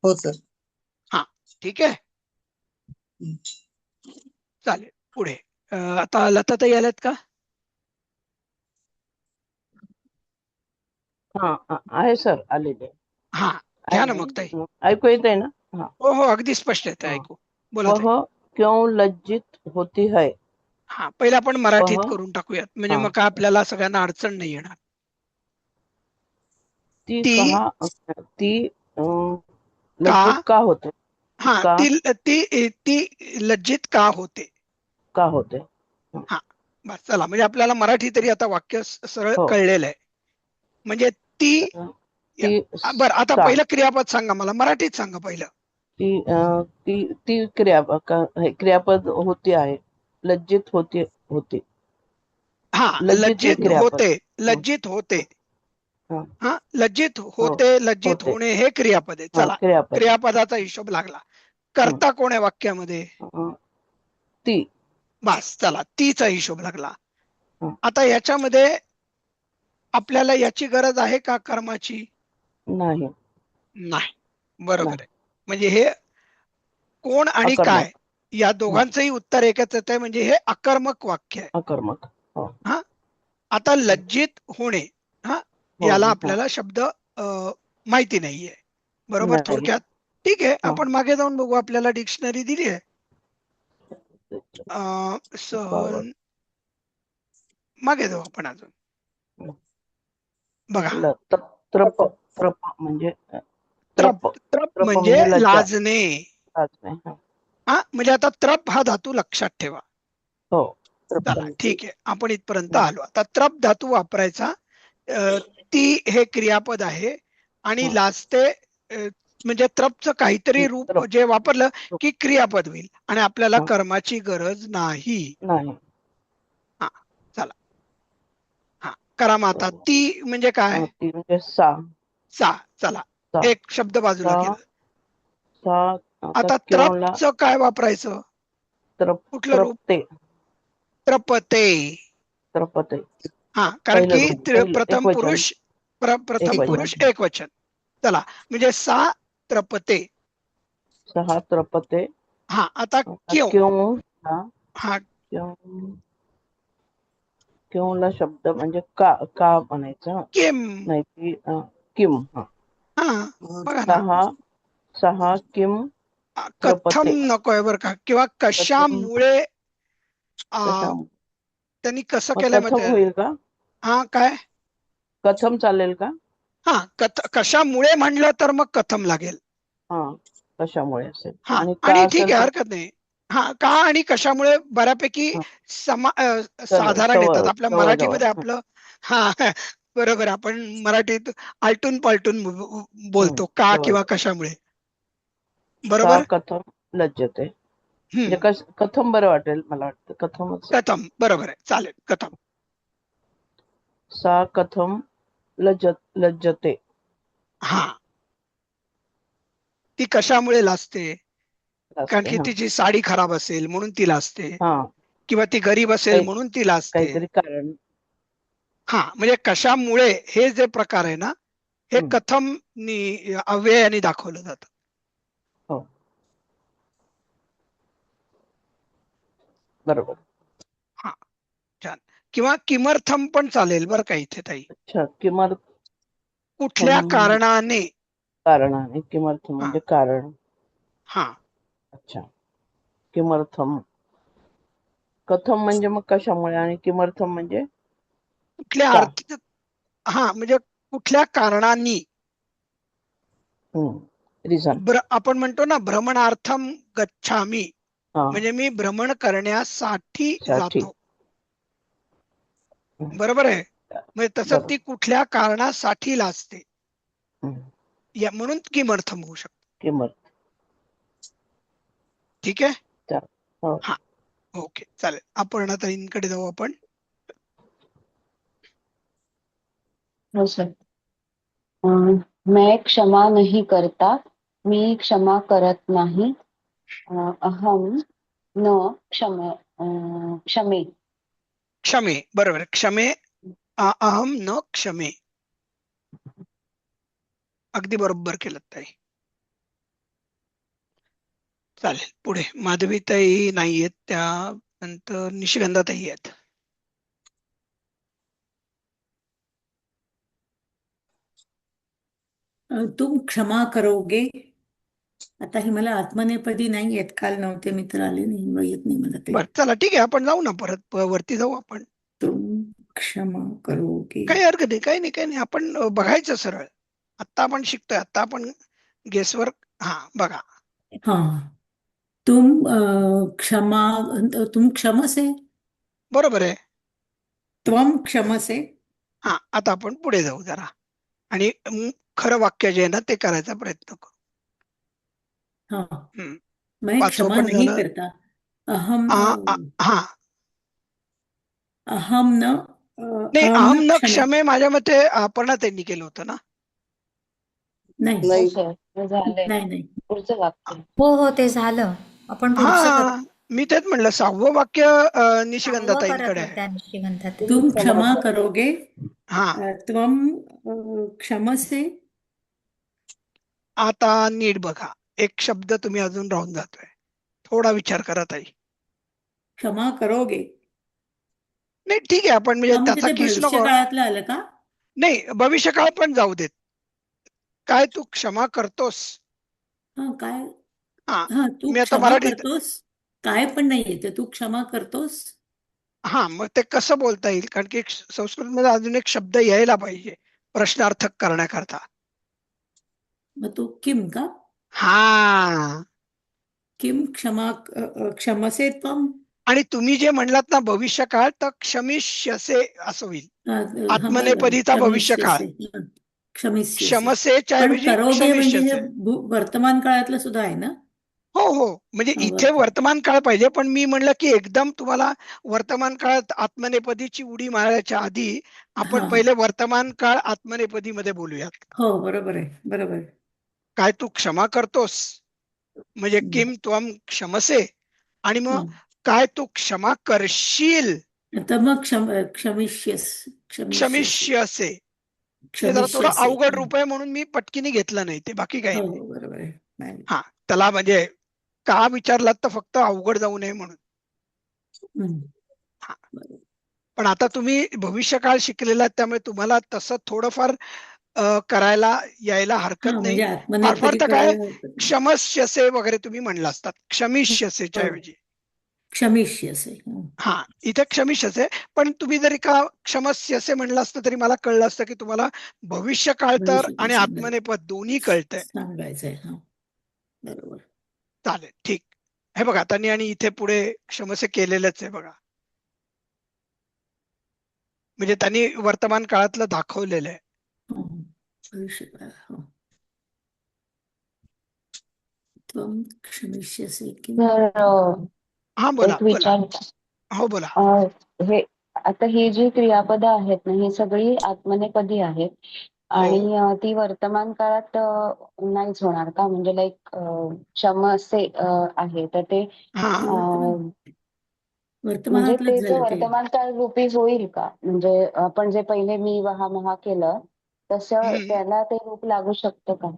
Speaker 7: हो सर.
Speaker 1: हा, ठीक आहे,
Speaker 7: हं.
Speaker 1: चालेल. पुढे आता लताताई आल्यात का?
Speaker 4: आहे सर, आलेले
Speaker 1: हा, घ्या ना मग ताई.
Speaker 4: ऐकू येत आहे ना? हाँ,
Speaker 1: हो हो, अगदी स्पष्ट येतं
Speaker 4: हाँ.
Speaker 1: ऐकू. बोला ताई.
Speaker 4: वह क्यों लज्जित होती है?
Speaker 1: हा, पहिला आपण मराठीत
Speaker 4: वह
Speaker 1: करून टाकूयात, म्हणजे
Speaker 4: हाँ,
Speaker 1: मग काय आपल्याला सगळ्यांना अडचण नाही येणार.
Speaker 4: ती
Speaker 1: ती
Speaker 4: कहा ती
Speaker 1: का
Speaker 4: लज्जित का होते?
Speaker 1: हा
Speaker 4: का
Speaker 1: ती लज्जित का होते?
Speaker 4: का होते?
Speaker 1: हा, बस चला, म्हणजे आपल्याला मराठी तरी आता वाक्य सरळ
Speaker 4: हो.
Speaker 1: कळलेलं आहे. म्हणजे ती
Speaker 4: ती
Speaker 1: बरं, आता
Speaker 4: का
Speaker 1: पहिलं क्रियापद सांगा मला, मराठीत सांगा पहिलं.
Speaker 4: ती क्रियापद होती आहे. लज्जित होती होती.
Speaker 1: हा,
Speaker 4: लज्जित हे
Speaker 1: लज्जित
Speaker 4: क्रियापद.
Speaker 1: होते, लज्जित होते.
Speaker 4: हाँ,
Speaker 1: हा, लज्जित
Speaker 4: हो,
Speaker 1: होते, लज्जित
Speaker 4: होते.
Speaker 1: होणे हे क्रियापद आहे.
Speaker 4: हाँ,
Speaker 1: चला,
Speaker 4: क्रियापद.
Speaker 1: क्रियापदाचा हिशोब लागला. कर्ता कोण आहे वाक्यामध्ये?
Speaker 4: ती.
Speaker 1: बस चला, तीचा हिशोब लागला.
Speaker 4: हं.
Speaker 1: आता याच्यामध्ये आपल्याला याची गरज आहे का कर्माची?
Speaker 4: नाही.
Speaker 1: नाही, बरोबर
Speaker 4: नाही.
Speaker 1: आहे. म्हणजे हे कोण आणि
Speaker 4: अकर्मक.
Speaker 1: काय या दोघांचंही उत्तर एकच येतंय, म्हणजे हे अकर्मक वाक्य आहे.
Speaker 4: अकर्मक. हो.
Speaker 1: हा, आता लज्जित होणे, हा,
Speaker 4: हो,
Speaker 1: याला
Speaker 4: हो.
Speaker 1: आपल्याला शब्द माहिती नाहीये, बरोबर,
Speaker 4: नाही.
Speaker 1: थोडक्यात. ठीक आहे,
Speaker 4: हो.
Speaker 1: आपण मागे जाऊन बघू, आपल्याला डिक्शनरी दिली आहे. सहन, मागे जाऊ आपण अजून. बघा,
Speaker 4: त्रप म्हणजे
Speaker 1: त्रप, त्रप म्हणजे
Speaker 4: लज्जा.
Speaker 1: लाजणे.
Speaker 4: लाजणे. हा.
Speaker 1: हा, म्हणजे आता त्रप हा धातू लक्षात ठेवा.
Speaker 4: हो.
Speaker 1: चला, ठीक आहे, आपण इथपर्यंत आलो. आता त्रप धातू वापरायचा. ती हे क्रियापद आहे आणि लाजते, म्हणजे त्रपचं काहीतरी रूप
Speaker 4: त्रप.
Speaker 1: जे वापरलं की क्रियापद होईल आणि आपल्याला
Speaker 4: हा.
Speaker 1: कर्माची गरज नाही.
Speaker 4: नाही.
Speaker 1: हा, चला, हा, करा मग आता. ती म्हणजे काय?
Speaker 4: ती म्हणजे सा.
Speaker 1: सा. चला,
Speaker 4: सा.
Speaker 1: एक शब्द बाजूला
Speaker 4: सा.
Speaker 1: केला.
Speaker 4: सा.
Speaker 1: आता
Speaker 4: क्योंला
Speaker 1: त्रपचं काय वापरायचं? कुठलं रूप?
Speaker 4: त्रपते.
Speaker 1: त्रपते.
Speaker 4: त्रपते.
Speaker 1: हा, कारण
Speaker 4: पहिलं
Speaker 1: की
Speaker 4: रूप. पहिलं
Speaker 1: प्रथम
Speaker 4: एकवचन.
Speaker 1: पुरुष, प्रथम
Speaker 4: एकवचन.
Speaker 1: पुरुष एक वचन. चला, म्हणजे सा त्रपते.
Speaker 4: सहा त्रपते.
Speaker 1: हा, आता क्यों.
Speaker 4: क्यों.
Speaker 1: हा,
Speaker 4: क्यों. क्योंला शब्द म्हणजे का म्हणायचं.
Speaker 1: किम.
Speaker 4: नाही की किम.
Speaker 1: हा, बघा ना,
Speaker 4: सहा किम
Speaker 1: कथम
Speaker 4: त्रपते.
Speaker 1: नकोय बरं का, किंवा कशामुळे.
Speaker 4: कथम.
Speaker 1: त्यांनी कसं
Speaker 4: मग
Speaker 1: केलंय
Speaker 4: कथम
Speaker 1: माहिती?
Speaker 4: होईल का?
Speaker 1: हा, काय?
Speaker 4: कथम चालेल का?
Speaker 1: हा, कशामुळे म्हणलं तर मग कथम लागेल.
Speaker 4: हा, कशामुळे असेल.
Speaker 1: हा,
Speaker 4: आणि का
Speaker 1: आणि ठीक
Speaker 4: असेल
Speaker 1: आहे,
Speaker 4: तर
Speaker 1: हरकत नाही. हा, का आणि कशामुळे बऱ्यापैकी
Speaker 4: हा,
Speaker 1: साधारण येतात. आपल्या
Speaker 4: जवळ
Speaker 1: मराठीमध्ये आपलं, हा, बरोबर, आपण मराठीत आलटून पालटून बोलतो का
Speaker 4: जवळ.
Speaker 1: किंवा कशामुळे,
Speaker 4: सा
Speaker 1: बरोबर.
Speaker 4: कथम लज्जते. म्हणजे कथम बरं वाटेल, मला वाटतं कथमच.
Speaker 1: कथम, बरोबर आहे, चालेल, कथम.
Speaker 4: सा कथम लज्जते.
Speaker 1: हा, ती कशामुळे लाजते? कारण
Speaker 4: असते.
Speaker 1: की
Speaker 4: हा.
Speaker 1: तिची साडी खराब असेल म्हणून ती लाजते,
Speaker 4: हा,
Speaker 1: किंवा ती गरीब असेल म्हणून ती लाजते.
Speaker 4: काहीतरी कारण.
Speaker 1: हा, म्हणजे कशामुळे हे जे प्रकार आहे ना, हे कथम अव्ययाने दाखवलं जातं.
Speaker 4: हो, बरोबर.
Speaker 1: हा, छान. किंवा किमर्थम पण चालेल बरं का इथे ताई.
Speaker 4: अच्छा, किमर्थम.
Speaker 1: कुठल्या कारणाने.
Speaker 4: कारणाने. किमर्थम म्हणजे कारण.
Speaker 1: हा,
Speaker 4: अच्छा, किमर्थम. कथम म्हणजे मग कशामुळे, आणि किमर्थम म्हणजे
Speaker 1: कुठल्या
Speaker 4: का.
Speaker 1: अर्थ. हा, म्हणजे कुठल्या कारणांनी.
Speaker 4: रिझन.
Speaker 1: आपण म्हणतो ना, भ्रमणार्थम गच्छामी,
Speaker 4: हा,
Speaker 1: म्हणजे मी भ्रमण करण्यासाठी
Speaker 4: साठी.
Speaker 1: जातो, बरोबर आहे. म्हणजे तसं ती कुठल्या कारणासाठी लाजते, म्हणून किमर्थम होऊ शकतो.
Speaker 4: किमर्थ.
Speaker 1: ठीक आहे.
Speaker 4: हो.
Speaker 1: हा, ओके, चालेल. अपर्णाताईंकडे जाऊ आपण.
Speaker 4: हो सर.
Speaker 8: मैं क्षमा नहीं करता, मी क्षमा करत नाही, अहम न क्षमे.
Speaker 1: क्षमे, बरोबर आहे. क्षमे, अहम न क्षमे. अगदी बरोबर केलं ताई. चालेल. पुढे माधवीताई नाहीयेत, त्यानंतर निशिगंधाताई आहेत.
Speaker 9: तुम क्षमा करोगे. आता हे मला आत्मनेपदी नाही येत, काल नव्हते मित्र आले नाही, मग येत नाही मला ते.
Speaker 1: बरं, चला ठीक आहे, आपण जाऊ ना परत वरती जाऊ आपण.
Speaker 9: तुम क्षमा करोगे.
Speaker 1: काही हरकत नाही, काही नाही, काही नाही. आपण बघायचं सरळ. आता आपण शिकतोय, आता आपण गेसवर. हा बघा,
Speaker 9: हा. तुम क्षमा, तुम क्षमसे.
Speaker 1: बरोबर आहे.
Speaker 9: त्वम क्षमसे.
Speaker 1: हा, आता आपण पुढे जाऊ जरा आणि खरं वाक्य जे आहे ना ते करायचा प्रयत्न करू.
Speaker 9: हा.
Speaker 1: हम्म.
Speaker 9: मैं
Speaker 1: पाचवं
Speaker 9: क्षमा
Speaker 1: पण
Speaker 9: नहीं
Speaker 1: झालं.
Speaker 9: करता. अहम
Speaker 1: हा,
Speaker 9: अहम न
Speaker 1: नाही,
Speaker 9: अहम
Speaker 1: अहम
Speaker 9: न
Speaker 1: न
Speaker 9: क्षमे.
Speaker 1: क्षमे माझ्या मते अपर्णा त्यांनी केलं होतं ना.
Speaker 9: नाही
Speaker 2: हो
Speaker 7: नाही.
Speaker 2: सर, हे झालंय.
Speaker 9: नाही नाही.
Speaker 2: पुढचं वाक्य.
Speaker 3: हो हो ते झालं. आपण पुढचं
Speaker 1: हा,
Speaker 3: करू.
Speaker 1: मी तेच म्हणलं 6वं वाक्य
Speaker 3: सहावं
Speaker 1: निशिगंधाताईंकडे
Speaker 3: करत
Speaker 1: आहे.
Speaker 3: होत्या निशिगंधात.
Speaker 9: तुम क्षमा करोगे.
Speaker 1: हा,
Speaker 9: त्वम क्षमसे.
Speaker 1: आता नीट बघा, एक शब्द तुम्ही अजून राहून जातोय. थोडा विचार करा ताई.
Speaker 9: क्षमा करोगे.
Speaker 1: नाही ठीक आहे, आपण म्हणजे
Speaker 9: म्हणजे
Speaker 1: त्याचा
Speaker 9: ते
Speaker 1: किस नको.
Speaker 9: भविष्यकाळातलं आलं का?
Speaker 1: नाही, भविष्यकाळ पण जाऊ देत. काय तू क्षमा करतोस?
Speaker 9: हा काय.
Speaker 1: हा,
Speaker 9: हा, तू
Speaker 1: मी आता
Speaker 9: क्षमा
Speaker 1: मराठीत.
Speaker 9: करतोस. काय पण नाही येते, तू क्षमा करतोस.
Speaker 1: हा, मग ते कसं बोलता येईल? कारण की संस्कृतमध्ये अजून एक शब्द यायला पाहिजे प्रश्नार्थक करण्याकरता.
Speaker 9: मग तू किम का.
Speaker 1: हा,
Speaker 9: किम क्षमा क्षमसे त्वम.
Speaker 1: आणि तुम्ही जे म्हणलात ना भविष्यकाळ, तर क्षमिष्यसे असं होईल.
Speaker 9: हा बरोबर आहे.
Speaker 1: आत्मनेपदीचा भविष्यकाळ.
Speaker 9: क्षमिष्यसे. हा, क्षमिष्यसे.
Speaker 1: क्षमसेच्या
Speaker 9: पण
Speaker 1: ऐवजी
Speaker 9: करोगे म्हणजे हे
Speaker 1: क्षमिष्यसे.
Speaker 9: वर्तमान काळातलं सुद्धा आहे ना.
Speaker 1: हो हो, म्हणजे
Speaker 9: हा,
Speaker 1: इथे वर्तमान काळ पाहिजे, पण मी म्हणलं की एकदम तुम्हाला वर्तमान काळात आत्मनेपदीची उडी मारायच्या आधी आपण
Speaker 9: हा.
Speaker 1: पहिले वर्तमान काळ आत्मनेपदी मध्ये बोलूयात.
Speaker 9: हो बरोबर आहे, बरोबर आहे.
Speaker 1: काय तू क्षमा करतोस, म्हणजे
Speaker 9: हम्म.
Speaker 1: किम त्वम क्षमसे, आणि मग
Speaker 9: हम्म.
Speaker 1: काय तू क्षमा करशील,
Speaker 9: आता मग क्षमिष्यसे.
Speaker 1: क्षमिष्यसे. ते जरा थोडं
Speaker 9: क्षमिष्यसे.
Speaker 1: अवघड रूप आहे म्हणून मी पटकीने घेतलं नाही ते, बाकी काही
Speaker 9: हो
Speaker 1: नाही.
Speaker 9: बरोबर आहे. नाही.
Speaker 1: हा, त्याला म्हणजे का विचारलात तर फक्त अवघड जाऊ नये म्हणून.
Speaker 9: हम्म.
Speaker 1: हा,
Speaker 9: बरोबर.
Speaker 1: पण आता तुम्ही भविष्यकाळ शिकलेला आहात, त्यामुळे तुम्हाला तसं थोडंफार करायला यायला हरकत
Speaker 9: हा
Speaker 1: नाही.
Speaker 9: म्हणजे
Speaker 1: फार फार
Speaker 9: आत्मनेपदी
Speaker 1: तर काय
Speaker 9: कळायला हरकत नाही.
Speaker 1: क्षमस्यसे वगैरे तुम्ही म्हणलं असतात, क्षमिष्यसेच्या
Speaker 9: हो,
Speaker 1: ऐवजी.
Speaker 9: क्षमिष्यसे. हो.
Speaker 1: हा, इथे क्षमिष्यसे. पण तुम्ही जरी का क्षमस्यसे म्हणलं असतं तरी मला कळलं असतं की तुम्हाला भविष्यकाळ तर
Speaker 9: भविष्यकाळ
Speaker 1: आणि
Speaker 9: सांगायचं.
Speaker 1: आत्मनेपद दोन्ही कळतंय.
Speaker 9: सांगायचंय. हा बरोबर.
Speaker 1: चालेल, ठीक. हे बघा, त्यांनी आणि इथे पुढे क्षमसे केलेलंच आहे बघा, म्हणजे त्यांनी वर्तमान काळातलं दाखवलेलं आहे.
Speaker 9: हो, भविष्यकाळ. हो. त्वम क्षमिष्यसे किम.
Speaker 2: तर
Speaker 1: हा बोला
Speaker 2: एक
Speaker 1: बोला.
Speaker 2: विचार.
Speaker 1: हो बोला.
Speaker 2: हे आता ही जी क्रियापदं आहेत ना, ही सगळी आत्मनेपदी आहेत आणि
Speaker 1: हो,
Speaker 2: ती वर्तमान काळात नाहीच होणार का? म्हणजे लाईक क्षमसे आहे तर ते
Speaker 1: हा,
Speaker 9: ते
Speaker 2: म्हणजे
Speaker 9: वर्तमानातलंच
Speaker 2: ते
Speaker 9: झालं ते.
Speaker 2: वर्तमान काळ रूपी होईल का? म्हणजे आपण जे पहिले मी वहा महा केलं तसं
Speaker 1: हम्म.
Speaker 2: त्याला ते रूप लागू शकतं का?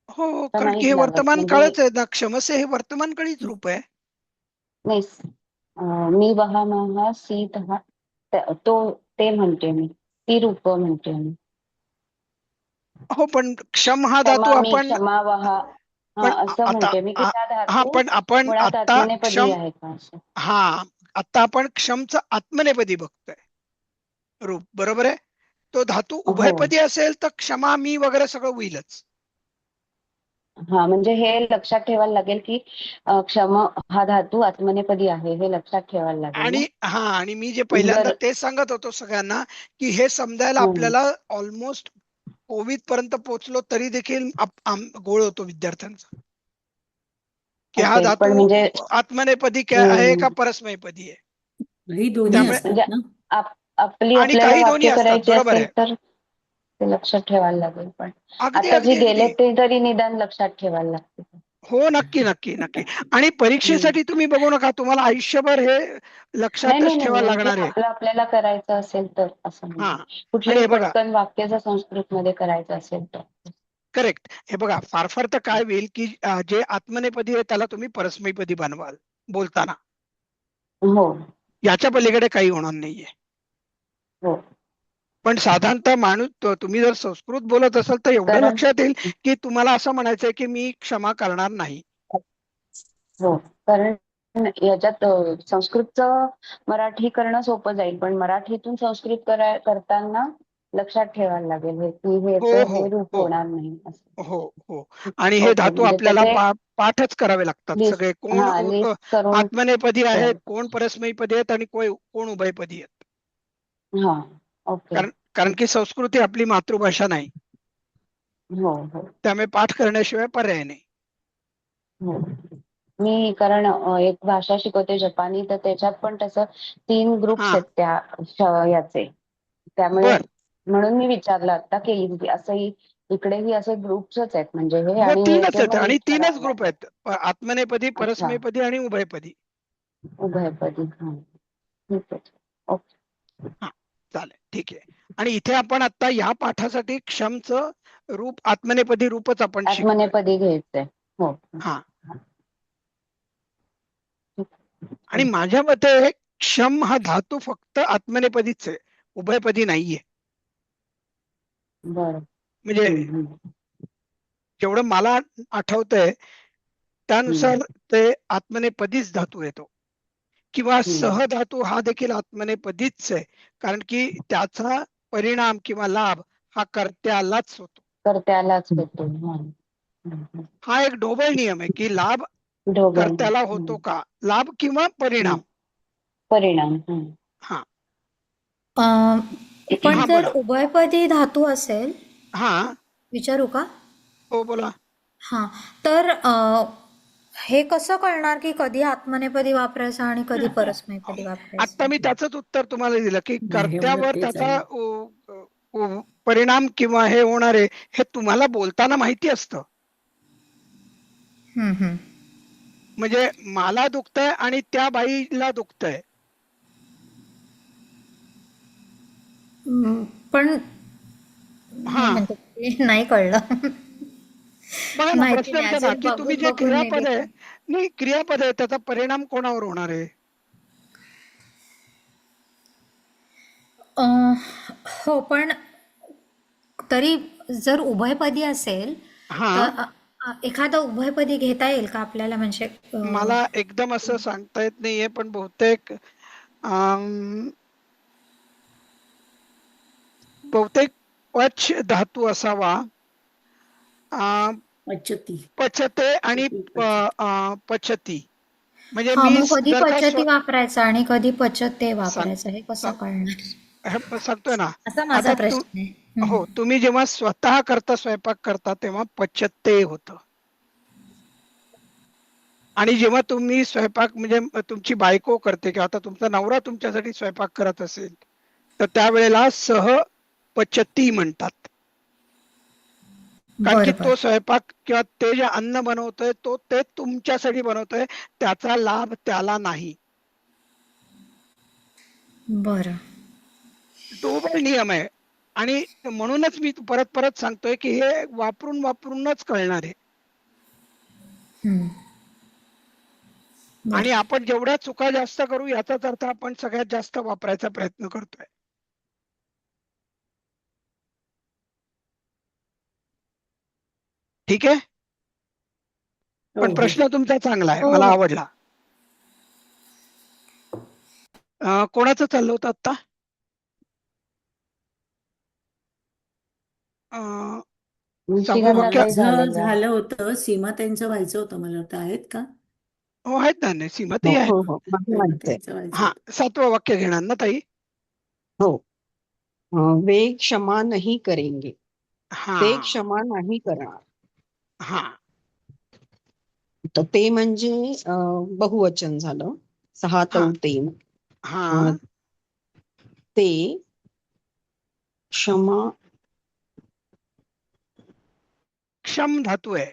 Speaker 1: हो,
Speaker 2: का
Speaker 1: कारण की
Speaker 2: नाहीच
Speaker 1: हे
Speaker 2: लागत?
Speaker 1: वर्तमान
Speaker 2: म्हणजे
Speaker 1: काळच आहे ना, क्षमसे हे वर्तमान काळीच रूप आहे.
Speaker 2: नाही, मी वहा महा सीत हा तो ते म्हणते मी, ती रूप म्हणते मी.
Speaker 1: हो, पण क्षम हा धातू
Speaker 2: क्षमा मी,
Speaker 1: आपण,
Speaker 2: क्षमा वहा,
Speaker 1: पण
Speaker 2: असं
Speaker 1: आता
Speaker 2: म्हणते मी की हा
Speaker 1: हा,
Speaker 2: धातू
Speaker 1: पण आपण
Speaker 2: मुळात
Speaker 1: आता
Speaker 2: आत्मनेपदी
Speaker 1: क्षम,
Speaker 2: आहे का असं.
Speaker 1: हा, आता आपण क्षमचं आत्मनेपदी बघतोय रूप, बरोबर आहे. तो धातू
Speaker 2: हो,
Speaker 1: उभयपदी असेल तर क्षमा मी वगैरे सगळं होईलच.
Speaker 2: हा, म्हणजे हे लक्षात ठेवायला लागेल की क्षम हा धातू आत्मनेपदी आहे, हे लक्षात ठेवायला लागेल ना.
Speaker 1: आणि मी जे पहिल्यांदा
Speaker 2: जर
Speaker 1: तेच सांगत होतो सगळ्यांना की हे समजायला
Speaker 2: हं,
Speaker 1: आपल्याला ऑलमोस्ट कोविड पर्यंत पोहोचलो तरी देखील गोळ होतो विद्यार्थ्यांचा, की हा
Speaker 2: असेल पण
Speaker 1: धातू
Speaker 2: म्हणजे
Speaker 1: आत्मनेपदी आहे
Speaker 2: हं,
Speaker 1: का परस्मैपदी आहे.
Speaker 9: ही दोन्ही
Speaker 1: त्यामुळे
Speaker 9: असतात
Speaker 2: म्हणजे
Speaker 9: ना.
Speaker 2: आपली
Speaker 1: आणि
Speaker 2: आपल्याला
Speaker 1: काही दोन्ही
Speaker 2: वाक्य
Speaker 1: असतात,
Speaker 2: करायची
Speaker 1: बरोबर
Speaker 2: असेल
Speaker 1: आहे.
Speaker 2: तर ते लक्षात ठेवायला लागेल. पण
Speaker 1: अगदी
Speaker 2: आता जे
Speaker 1: अगदी
Speaker 2: गेले
Speaker 1: अगदी
Speaker 2: ते तरी निदान लक्षात ठेवायला लागतील.
Speaker 1: हो, नक्की नक्की नक्की. आणि परीक्षेसाठी तुम्ही बघू नका, तुम्हाला आयुष्यभर हे
Speaker 2: नाही
Speaker 1: लक्षातच
Speaker 2: नाही नाही,
Speaker 1: ठेवायला
Speaker 2: म्हणजे
Speaker 1: लागणार आहे.
Speaker 2: आपलं आपल्याला करायचं असेल तर असं
Speaker 1: हा.
Speaker 2: म्हणजे
Speaker 1: आणि
Speaker 2: कुठलंही
Speaker 1: हे बघा,
Speaker 2: पटकन वाक्य जर संस्कृत मध्ये करायचं असेल तर.
Speaker 1: करेक्ट. हे बघा, फार फार तर काय होईल की जे आत्मनेपदी आहे त्याला तुम्ही परस्मैपदी बनवाल बोलताना.
Speaker 2: हो
Speaker 1: याच्या पलीकडे काही होणार नाहीये.
Speaker 2: हो.
Speaker 1: पण साधारणतः माणूस तुम्ही जर संस्कृत बोलत असाल तर एवढं
Speaker 2: कारण
Speaker 1: लक्षात येईल की तुम्हाला असं म्हणायचंय की मी क्षमा करणार नाही.
Speaker 2: हो, कारण याच्यात संस्कृतचं मराठी करणं सोपं जाईल, पण मराठीतून संस्कृत करताना लक्षात ठेवायला लागेल हे की
Speaker 1: हो हो
Speaker 2: हे रूप
Speaker 1: हो
Speaker 2: होणार नाही असं.
Speaker 1: हो हो. आणि हे
Speaker 2: ओके,
Speaker 1: धातू
Speaker 2: म्हणजे
Speaker 1: आपल्याला
Speaker 2: त्याचे
Speaker 1: पाठच करावे लागतात
Speaker 2: लिस्ट,
Speaker 1: सगळे. कोण
Speaker 2: हा लिस्ट करून
Speaker 1: आत्मनेपदी आहेत,
Speaker 2: ठेवायला.
Speaker 1: कोण परस्मैपदी आहेत आणि कोण उभयपदी आहेत.
Speaker 2: हा. ओके.
Speaker 1: कारण कारण की संस्कृत ही आपली मातृभाषा नाही,
Speaker 2: हो हो
Speaker 1: त्यामुळे पाठ करण्याशिवाय पर्याय नाही.
Speaker 2: हो. मी कारण एक भाषा शिकवते जपानी, तर त्याच्यात पण तसं 3 ग्रुप्स
Speaker 1: हा.
Speaker 2: आहेत त्या याचे. त्यामुळे
Speaker 1: बर.
Speaker 2: म्हणून मी विचारलं आता की असंही इकडेही असे ग्रुप्सच आहेत म्हणजे हे,
Speaker 1: हो,
Speaker 2: आणि हे
Speaker 1: तीनच
Speaker 2: जे
Speaker 1: आहेत
Speaker 2: मग
Speaker 1: आणि
Speaker 2: लिस्ट
Speaker 1: तीनच
Speaker 2: करावं
Speaker 1: ग्रुप
Speaker 2: लागेल.
Speaker 1: आहेत. आत्मनेपदी,
Speaker 2: अच्छा,
Speaker 1: परस्मैपदी आणि उभयपदी.
Speaker 2: उभयपदी. हा, ठीक आहे. ओके.
Speaker 1: हा, चालेल, ठीक आहे. आणि इथे आपण आता या पाठासाठी क्षमचं रूप आत्मनेपदी रूपच आपण शिकतोय.
Speaker 2: आत्मनेपदी घ्यायचंय. हो.
Speaker 1: हा.
Speaker 2: ठीक.
Speaker 1: आणि माझ्या मते क्षम हा धातू फक्त आत्मनेपदीच आहे, उभयपदी नाहीये.
Speaker 2: बरं.
Speaker 1: म्हणजे
Speaker 2: हम्म.
Speaker 1: जेवढं मला आठवतंय त्यानुसार
Speaker 2: हम्म.
Speaker 1: ते आत्मनेपदीच धातू येतो. किंवा
Speaker 2: हम्म.
Speaker 1: सहधातू हा देखील आत्मनेपदीच आहे, कारण की त्याचा परिणाम किंवा लाभ हा कर्त्यालाच होतो.
Speaker 2: तर त्यालाच होतो. हा. हम्म.
Speaker 1: हा एक ढोबळ नियम आहे की लाभ
Speaker 2: ढोबळ.
Speaker 1: कर्त्याला होतो का, लाभ किंवा
Speaker 2: हम्म.
Speaker 1: परिणाम.
Speaker 2: परिणाम.
Speaker 1: हा.
Speaker 3: अं, पण
Speaker 1: हा,
Speaker 3: जर
Speaker 1: बोला.
Speaker 3: उभयपदी धातू असेल,
Speaker 1: हा.
Speaker 3: विचारू का?
Speaker 1: हो, बोला.
Speaker 3: हां, तर हे कसं कळणार की कधी आत्मनेपदी वापरायचं आणि कधी परस्मैपदी
Speaker 1: आता
Speaker 3: वापरायचं?
Speaker 1: मी त्याचंच उत्तर तुम्हाला दिलं की
Speaker 9: माझ्यावर
Speaker 1: कर्त्यावर
Speaker 9: तेच
Speaker 1: त्याचा
Speaker 9: आलं.
Speaker 1: परिणाम किंवा हे होणार आहे हे तुम्हाला बोलताना माहिती असतं.
Speaker 3: हम्म.
Speaker 1: म्हणजे मला दुखतंय आणि त्या बाईला दुखतंय.
Speaker 3: पण
Speaker 1: हा.
Speaker 3: म्हणजे ते नाही कळलं.
Speaker 1: बघा ना,
Speaker 3: माहिती
Speaker 1: प्रश्न
Speaker 3: नाही,
Speaker 1: विचारणार
Speaker 3: अजून
Speaker 1: की तुम्ही
Speaker 3: बघून
Speaker 1: जे
Speaker 3: बघून
Speaker 1: क्रियापद आहे,
Speaker 3: निघेल.
Speaker 1: नाही क्रियापद आहे त्याचा परिणाम कोणावर होणार आहे?
Speaker 3: अं, हो, पण तरी जर उभयपदी असेल
Speaker 1: हा.
Speaker 3: तर एखादं उभयपदी घेता येईल का आपल्याला, म्हणजे
Speaker 1: मला एकदम असं सांगता येत नाहीये, पण बहुतेक बहुतेक पच धातू असावा.
Speaker 9: पचती.
Speaker 1: पचते आणि
Speaker 9: पचती.
Speaker 1: पचती. म्हणजे
Speaker 3: हा,
Speaker 1: मी
Speaker 3: मग कधी
Speaker 1: जर का
Speaker 3: पचती वापरायचं आणि कधी पचते
Speaker 1: सांग
Speaker 3: वापरायचं हे कसं
Speaker 1: सांग-
Speaker 3: कळणार?
Speaker 1: सांगतोय ना.
Speaker 3: असा माझा
Speaker 1: आता
Speaker 3: प्रश्न आहे.
Speaker 1: हो, तुम्ही जेव्हा स्वतः करता, स्वयंपाक करता, तेव्हा पचते होतं. आणि जेव्हा तुम्ही स्वयंपाक म्हणजे तुमची बायको करते किंवा आता तुमचा नवरा तुमच्यासाठी स्वयंपाक करत असेल तर त्यावेळेला सहपचती म्हणतात. कारण की
Speaker 3: बरं
Speaker 1: तो
Speaker 3: बरं
Speaker 1: स्वयंपाक किंवा ते जे अन्न बनवतोय ते तुमच्यासाठी बनवतोय, त्याचा लाभ त्याला नाही.
Speaker 3: बरं.
Speaker 1: ढोबळ नियम आहे. आणि म्हणूनच मी परत परत सांगतोय की हे वापरूनच कळणार आहे.
Speaker 3: हम्म.
Speaker 1: आणि
Speaker 3: बरं.
Speaker 1: आपण जेवढ्या चुका जास्त करू याचाच अर्थ आपण सगळ्यात जास्त वापरायचा प्रयत्न करतोय. ठीक आहे.
Speaker 9: हो
Speaker 1: पण
Speaker 9: हो.
Speaker 1: प्रश्न तुमचा चांगला आहे,
Speaker 3: हो
Speaker 1: मला
Speaker 3: हो.
Speaker 1: आवडला. कोणाचं चाललं होतं आता? अं, 6वं वाक्य.
Speaker 2: श्रीगंधाताई
Speaker 9: माझं
Speaker 2: झालेलं आहे.
Speaker 9: झालं होतं, सीमा त्यांचं व्हायचं होतं, मला वाटतं आहेत का?
Speaker 1: हो, आहेत ना. नाही, सीमाताई
Speaker 7: हो
Speaker 1: आहेत.
Speaker 7: हो हो माझं
Speaker 9: सीमा
Speaker 7: व्हायचंय.
Speaker 9: त्यांचं व्हायचं
Speaker 1: हा,
Speaker 9: होतं.
Speaker 1: 7वं वाक्य घेणार ना ताई?
Speaker 7: हो. वे क्षमा नहीं करेंगे.
Speaker 1: हा.
Speaker 7: ते क्षमा नाही करणार.
Speaker 1: हा.
Speaker 7: तर ते म्हणजे बहुवचन झालं. 6
Speaker 1: हा.
Speaker 7: तौते.
Speaker 1: हा.
Speaker 7: ते क्षमा
Speaker 1: क्षम धातू आहे.